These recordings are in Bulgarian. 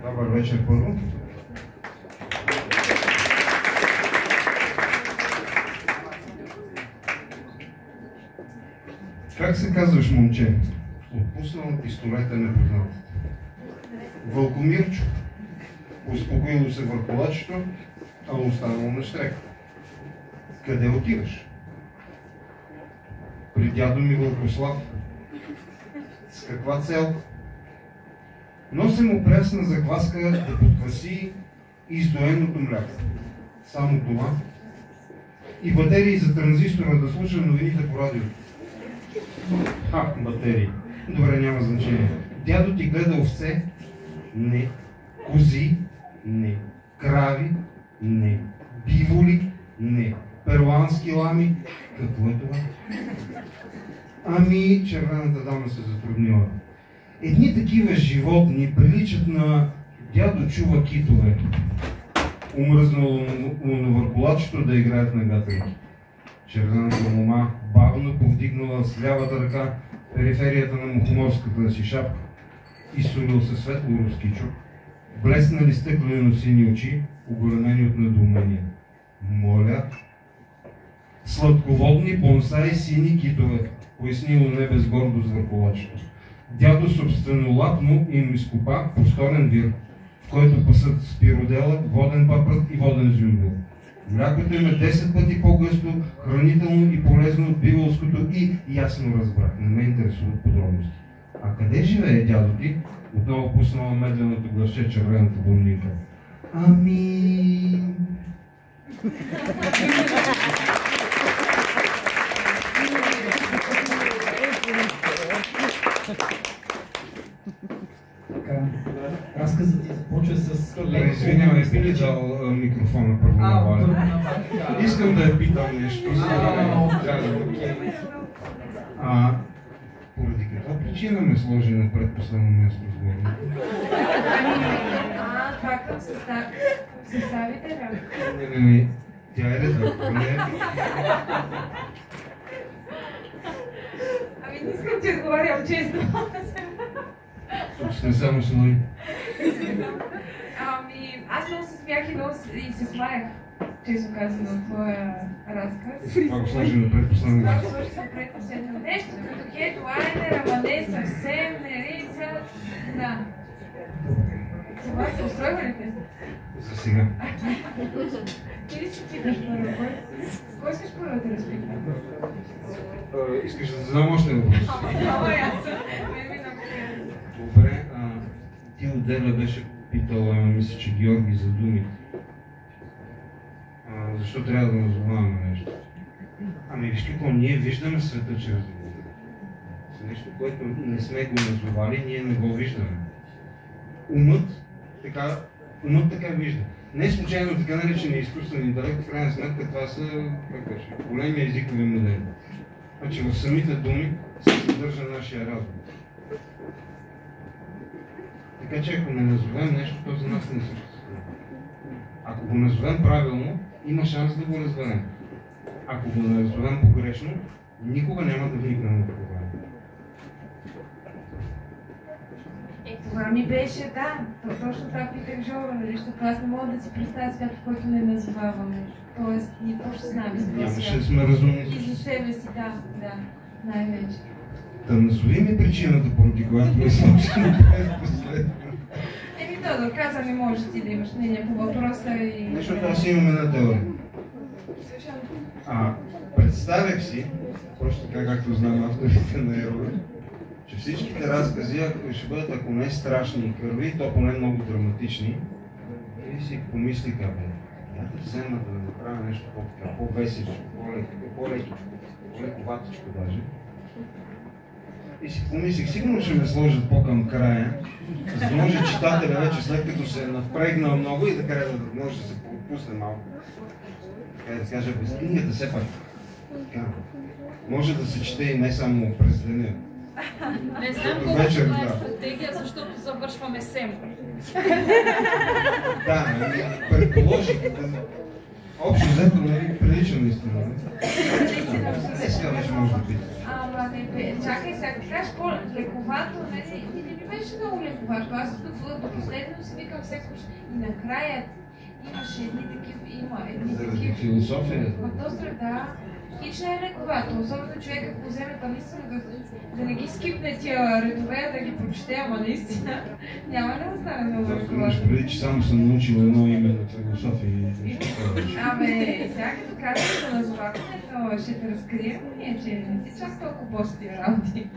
Добър вечер първо. Как се казваш, момче? Отпуснал пистолета непознат. Вълкомирчо. Успокоило се върхолачето, а останало на щрек. Къде отиваш? При дядо ми Вълкослав. С каква цел? Носи му пресна закваска да подкваси издоеното мляко. Само това. И батерии за транзистора да слуша новините по радиото. Батерии. Добре, няма значение. Дядо ти гледа овце? Не. Кози? Не. Крави? Не. Биволи? Не. Перуански лами? Какво е това? Ами, червената дама се затруднила. Едни такива животни приличат на дядо чува китове. Умръзнало на върхолачето да играят на гатарки. Червената мома бавно повдигнала с лявата ръка периферията на мухоморската си шапка. Изсолил се светло рускичо, блеснали стъклено сини очи, оголемени от недоумение. Моля, сладководни бонсаи сини китове, пояснило не без гордост върхолачето. Дядо собственолапно им изкопа просторен вир, в който пасат спиродела, воден папрат и воден зюмбил. Млякото им е 10 пъти по-гъсто, хранително и полезно от биволското и ясно разбрах. Не ме интересуват подробности. А къде живее дядо ти? Отново пуснала медленото гласче червената блондинка. Ами... Разказът ти започва с... Извинявай, би ли дал микрофона първо на Валя? Искам да я питам нещо. Поради каква причина ме сложи на предпоследно място в сборна? Това към съставителя? Не. Тя е редактор, не е. Ами не искам ти отговарям често. Не само с ноги. Ами, аз много се смях и се смаях, честно казвам, на твоя разказ. Това го сложи на предпоследно място. Това го сложи на предпоследно. Нещо като хедлайнер, ама не съвсем, не сега... Да. Това се устройва ли те? За сега. Ти ли ще питаш първо? Кой искаш първо да те разпитам? Искаш да задам още въпрос? Ама ясно. Добре, ти отделя беше питала, мисля, че Георги за думите. Защо трябва да назоваваме нещо? Ами виж какво, ние виждаме света чрез думите. Нещо, което не сме го назовали, ние не го виждаме. Умът така вижда. Не е случайно така наречения изкуствен интелект, в крайна сметка това са, големи езикови модели. Значи в самите думи се съдържа нашия разум. Така че ако не назовем нещо, то за нас не съществува. Ако го назовем правилно, има шанс да го разберем. Ако го назовем погрешно, никога няма да вникнем в проблема. Това ми беше, да. Точно това питах Жора, нали, защото аз не мога да си представя свят, в който не назовавам нещо. Тоест, ние какво ще знаем за това Нямаше да сме разумни. И за себе си, да, най-вече. Да назови ми причината, поради която не съм ще направим последно. Тодор каза, не можеш ти да имаш мнение по въпроса и... Защото аз имам една теория. Представях си, просто така както знам авторите на Ерора, че всичките разкази ще бъдат, ако не страшни и кърви, то поне много драматични. И си помислих, я да взема да направя нещо по-весечко, по-лекичко, по-лековатичко даже. И си помислих, сигурно ще ме сложат по-към края, за да може читателя вече, след като се е напрегнал много и да може да се отпусне малко. Така да кажа, без книгата все пак. Може да се чете и не само през деня. Не знам колко това е стратегия, защото завършваме СЕМ. Да, предположих. Общо взето, нали, прилича наистина. Наистина, Сега вече може да пита. Ама не, чакай сега, ти кажеш по-лековато, не ми беше много лековато. Аз до последно си викам всекош и накрая имаше едни такива, Философия. доста, да. Хич не е лековато, особено човек, ако вземе там наистина да не ги скипне тия редове, да ги прочете, ама наистина няма да остане много лековато. Имаш преди, че само съм научила едно име на философия и нещо това. Сега като казвам за назоваването, ще те разкрием, че не си чак толкова по-стия работи.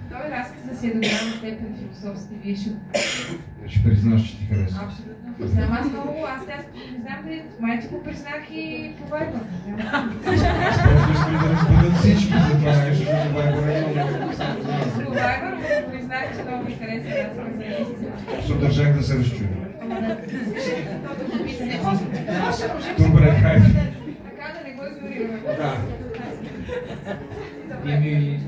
Той разказа си е до голяма степен философски, вие ще признаш, че ти харесва. Абсолютно признам. Аз не знам дали май ти го признах и по Viber. Аз просто искам да разберат всички за това нещо, защото Viber е много. По Viber го признах, че много ми хареса разказа наистина. Защото държах да се разчуя. Добре, хайде. така да не го изгорираме. Да. Вие ми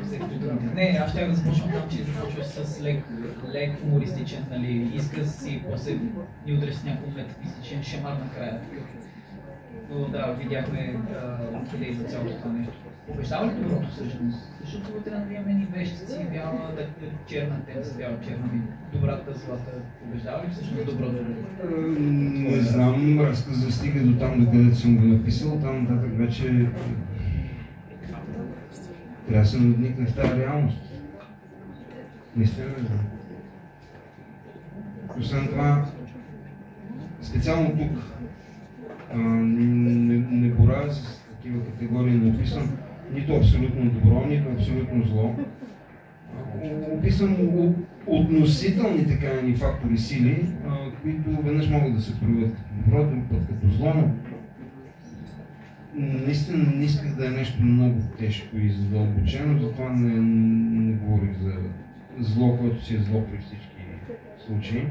взехте думата. Не, аз ще да започвам там, че започваш с лек хумористичен, нали, изказ и после ни удреш с някакъв метафизичен шамар накрая. Но да, видяхме идеи за цялото това нещо. Обещава ли доброто всъщност? Защото вътре навиваме ни вещици, бяла, черна тенца, бяла-черна, добрата, злата. Обещава ли всъщност доброто? Не знам, разказа стига до там, докъдето съм го написал, там нататък вече трябва да се надникне в тази реалност. Наистина не знам. Освен това, специално тук, не боравя с такива категории, не описвам нито абсолютно добро, нито абсолютно зло. Описвам относителни крайни фактори сили, които веднъж могат да се проявят като добро, друг път като зло, но наистина не исках да е нещо много тежко и задълбочено, затова не говорих за зло, което си е зло при всички случаи.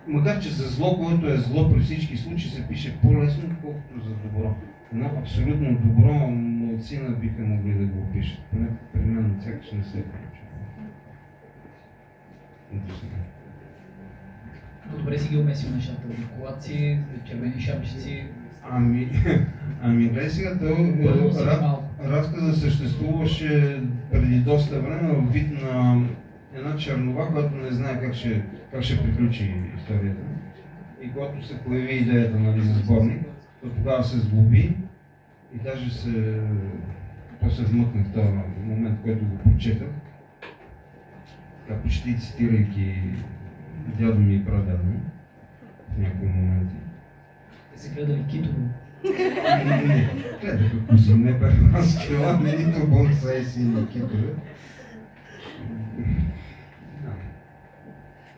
Макар че за зло, което е зло при всички случаи, се пише по-лесно, отколкото за добро. Но абсолютно добро малцина биха могли да го опишат. Поне при мен сякаш не се е получило. Добре си ги умесил нещата, колаци, червени шапчици. Ами гледай сега, разказа съществуваше преди доста време в вид на една чернова, която не знае как ще приключи историята. И когато се появи идеята, нали, за сборник, то тогава се сглоби и даже се вмъкна в този момент, в който го прочетах, така почти цитирайки дядо ми и прадядо ми в някои моменти. Те се гледали китово. Не, гледаха коси, не перуански лами, нито бонсай си, ни китове.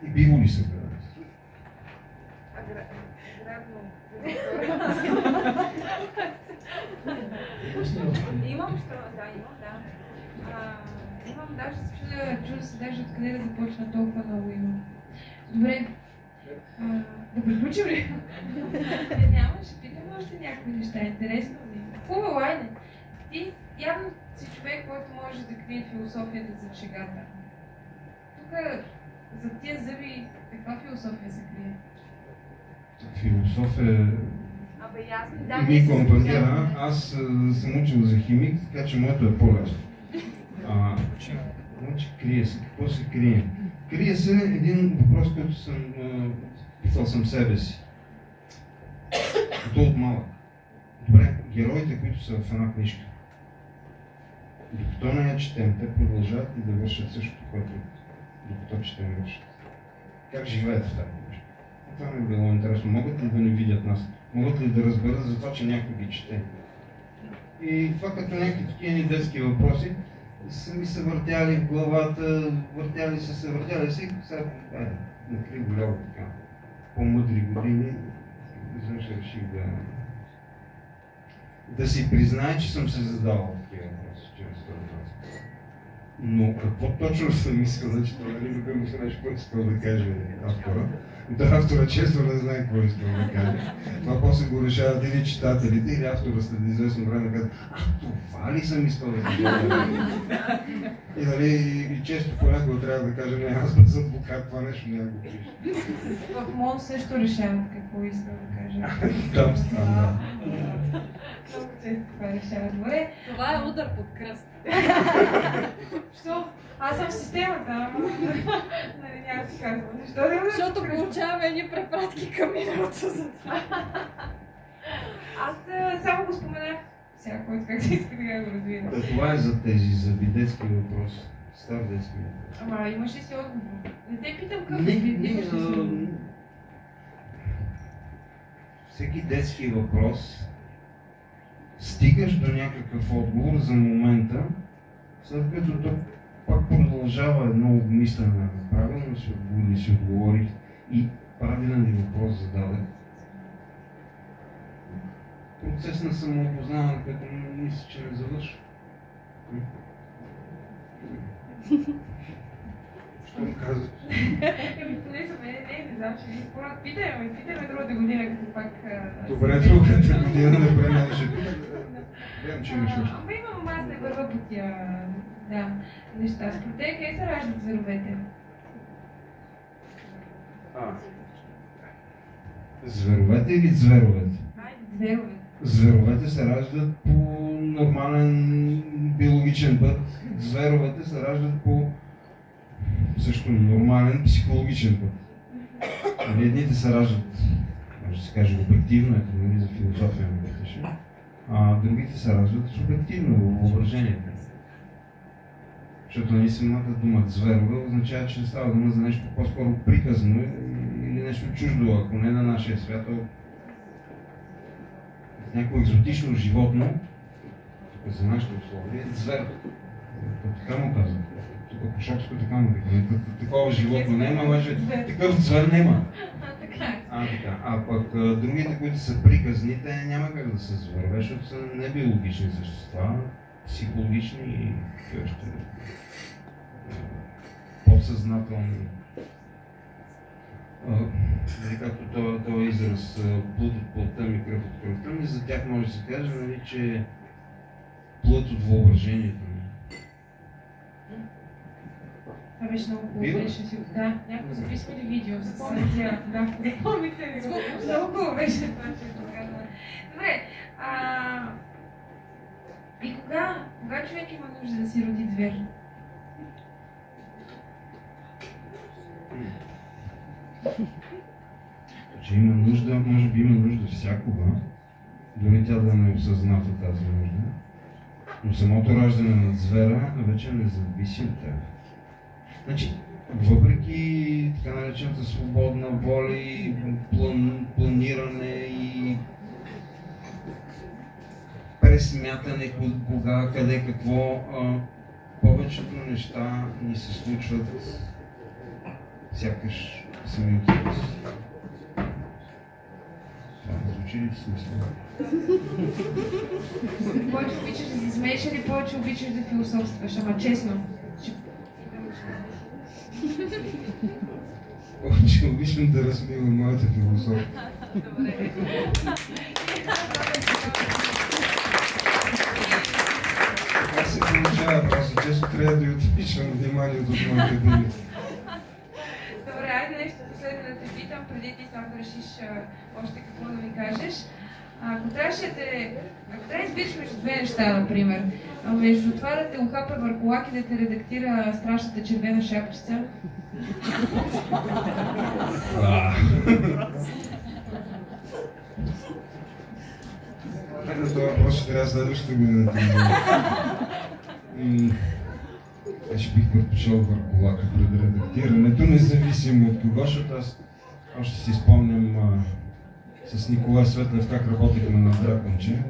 И биволи са гледали. Имам, даже чуда се даже откъде да започна, толкова много имам. Добре, да приключим ли? Няма, ще питам още някои неща, интересно ми. Хубаво, айде. Ти явно си човек, който може да крие философията за шегата. Тук за тия зъби, каква философия се крие? Философия ми компанира. Аз съм учил за химик, така че моето е по-лесно. Значи крие се. Какво се крие? Крие се един въпрос, който питал съм себе си. Като от малък. Добре, героите, които са в една книжка, докато не я четем, те продължават и да вършат същото, което докато четем вършат. Как живеят в тази книжка? Това ми е било интересно. Могат ли да не видят нас? Могат ли да разберат за това, че някой ги чете? И това като някакви такива ни детски въпроси са ми се въртяли в главата, въртяли се и сега накри голямо така. По-мъдри години, изведнъж реших да си призная, че съм се задавал такива въпроси чрез този разговор. Но какво точно съм искал, значи това не би го нещо, което искал да каже автора. И той автора често не знае какво иска да каже. Това после го решават или читателите, или автора след известно време казва: това ли съм искал да кажа? И, нали, и често понякога трябва да кажа: не, аз съм адвокат, това нещо няма го пише. В МОН също решават какво иска да кажа. Там стана. Много често това решават. Добре. Това е удар под кръст. Що? Аз съм в системата, ама нали няма да си казвам. Защо да имам? Защото получаваме едни препратки към миналото за това. Аз само го споменах. Сега, който как се иска да го развива. Това е за тези, за детски въпроси. Стар детски въпрос. Ама имаш ли си отговор? Не те питам какъв всеки детски въпрос стигаш до някакъв отговор за момента, след като то пак продължава едно обмислене. Правилно си отговорих и правилен ли въпрос зададе. Процес на самоопознаване, който мисля, че не завършва. Що ми казваш? Поне за мен не знам, че ви според питаме другата година, като пак... Добре, другата година не преминаше. Вярвам, че имаш още. Ама имам, аз не върва по тия неща. Според те, къде се раждат зверовете? Зверовете или зверовете? Зверовете. Зверовете се раждат по нормален биологичен път. Зверовете се раждат по също нормален психологичен път. Едните се раждат, може да се каже, обективно, ето нали за философия не пътеше, а другите се раждат субективно, въображението. Защото нали самата дума зверове означава, че става дума за нещо по-скоро приказно или нещо чуждо, ако не на нашия свят, някакво екзотично животно, тук за нашите условия, е звер. Така му казвам. Тук по Шопско така му казвам. Такова животно няма, обаче такъв звер няма. Така. А пък другите, които са приказни, те няма как да са зверове, защото са небиологични същества, психологични и подсъзнателни. Както този израз плът от плътта ми, кръв от кръвта ми, за тях може да се каже, нали, че плът от въображението ми. Това беше много хубаво, беше си. Да, някой записва ли видео с тя? Да, помните ли го? Много хубаво беше това, че показва. Добре, и кога човек има нужда да си роди звер? Че има нужда, може би има нужда всякога, дори тя да не е осъзната тази нужда, но самото раждане на звера вече не зависи от теб. Значи, въпреки така наречената свободна воля и планиране и пресмятане кога, къде, какво, повечето неща ни се случват сякаш сами от себе си. Това звучи ли в смисъл? Повече обичаш да се смееш или повече обичаш да философстваш? Ама честно. Повече обичам да размивам моята философия. Добре. Така се получава, просто често трябва да й отвичам вниманието от моите думи. Добре, айде нещо последно да те питам, преди ти сам да решиш още какво да ми кажеш. Ако трябва да избираш между две неща, например, между това да те ухапа върху лак и да те редактира страшната червена шапчица. На това въпрос ще трябва следващата година. Ще бих предпочел върху лака пред редактирането, независимо от кого, защото аз още си спомням с Николай Светлев как работихме на Драконче.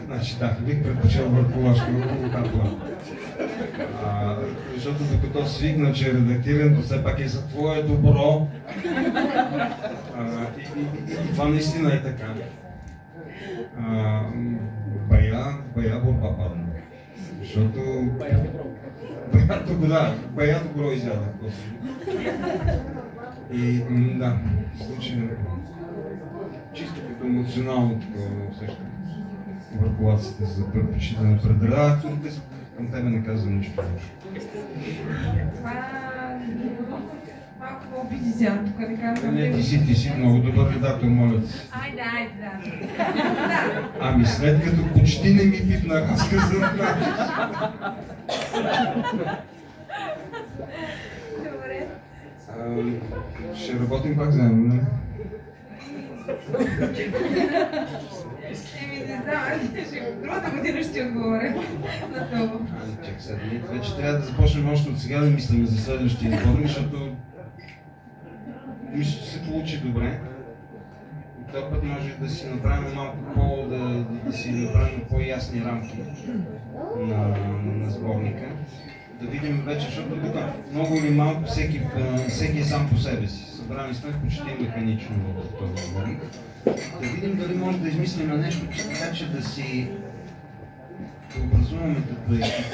Значи да, бих предпочел върху лака. Защото докато свикна, че редактирането все пак е за твое добро. И това наистина е така. Бая борба падна. Защото... Бая добро изядах. И да, случай чисто като емоционално такова усещане. Върхолацията за предпочитане пред редакторите, към тебе не казвам нищо лошо. Това малко по-опити сега, тук да казвам. Не, ти си много добър редактор, моля ти. Айде, да. Ами след като почти не ми пипна разказа, Добре. ще работим пак заедно, не? Не знам, другата година ще отговоря на това. Чак сега, вече трябва да започнем още от сега да мислим за следващия сборник, защото мисля, че се получи добре. И този път може да си направим малко да си направим по-ясни рамки на сборника. Да видим вече, защото тук много или малко всеки е сам по себе си. Събрани сме почти механично в този сборник. Да видим дали може да измислим нещо, така че да образуваме като екип,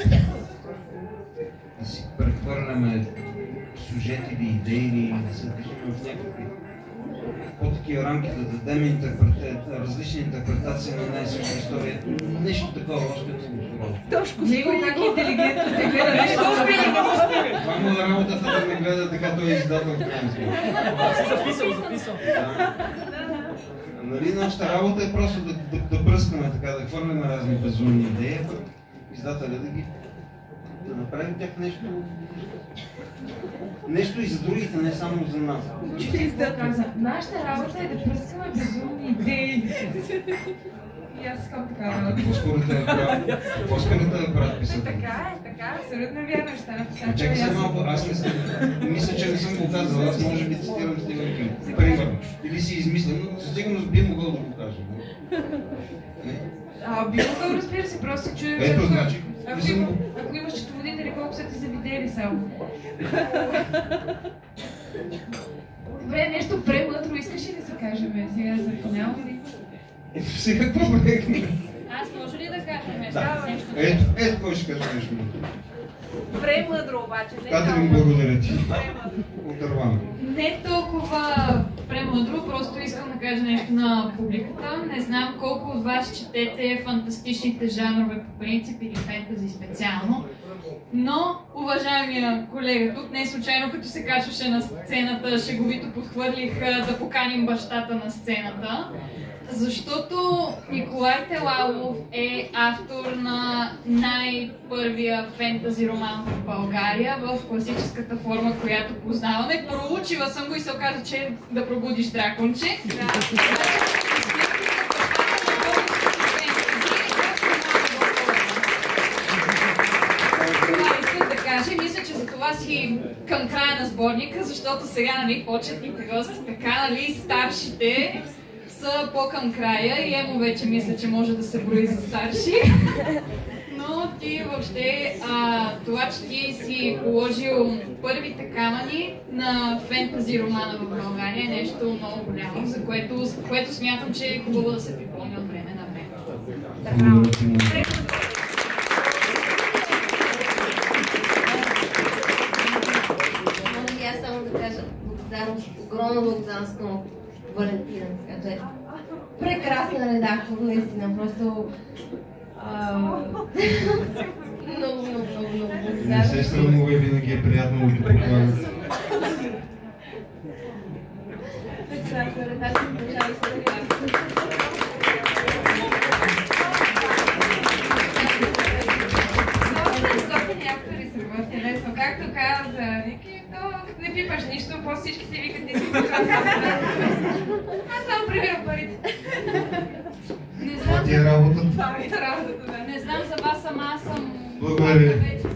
да си прехвърляме сюжети или идеи, или да се движим в някакви по-такива рамки, да дадем различни интерпретации на една и съща история. Нещо такова, още много хубаво. Тошко спри как е интелигентно те гледа, нещо спри. Това му е работата да ме гледа така, той е издател в крайна сметка. Записал. Нали, нашата работа е просто да бръскаме така, да хвърляме разни безумни идеи, пък издателя да направим тях нещо и за другите, не само за нас. Каза, нашата работа е да пръскаме безумни идеи. И аз искам такава работа. По-скоро да правят писател. Така е, абсолютно вярно ще написам. Чакай се малко, аз мисля, че не съм го казал, аз може би цитирам Стивен Кинг. Примерно. Или си измислям, но със сигурност би могъл да го кажа. Би могъл, разбира се, просто се чуя. Ето, значи. Ако имаш счетоводители, колко са ти завидели само. Добре, нещо премъдро искаш ли да се кажем сега за финал? Сега какво правихме? Аз може ли да кажа нещо? Ето кой ще каже нещо. Премъдро обаче, не Катерин, благодаря ти. Отърваме. Не толкова премъдро, просто искам да кажа нещо на публиката. Не знам колко от вас четете фантастичните жанрове по принцип или фентази специално, но уважаемия колега тук, не случайно като се качваше на сцената, шеговито подхвърлих да поканим бащата на сцената. Защото Николай Телалов е автор на най-първия фентази роман в България в класическата форма, която познаваме. Проучила съм го и се оказа, че да пробудиш драконче. Това искам да кажа. Мисля, че за това си към края на сборника, защото сега, нали, почетните гости, така, нали, старшите са по-към края и Емо вече мисля, че може да се брои за старши. Но ти въобще, това, че ти си положил първите камъни на фентази романа в България е нещо много голямо, за което смятам, че е хубаво да се припомня от време на време. Мога ли аз само да кажа благодарност, огромна благодарност към Валентина, която е прекрасен редактор, наистина, просто много благодарна. Не се срамува и винаги е приятно да похвалят. Прекрасен редактор, получава се редактор. Както каза Ники, като не пипаш нищо, после всички ти викат не си пипаш. Аз само прибирам парите. Не знам Това ти е работата. Това ми е работата, да. Не знам за вас, ама аз съм Благодаря. вече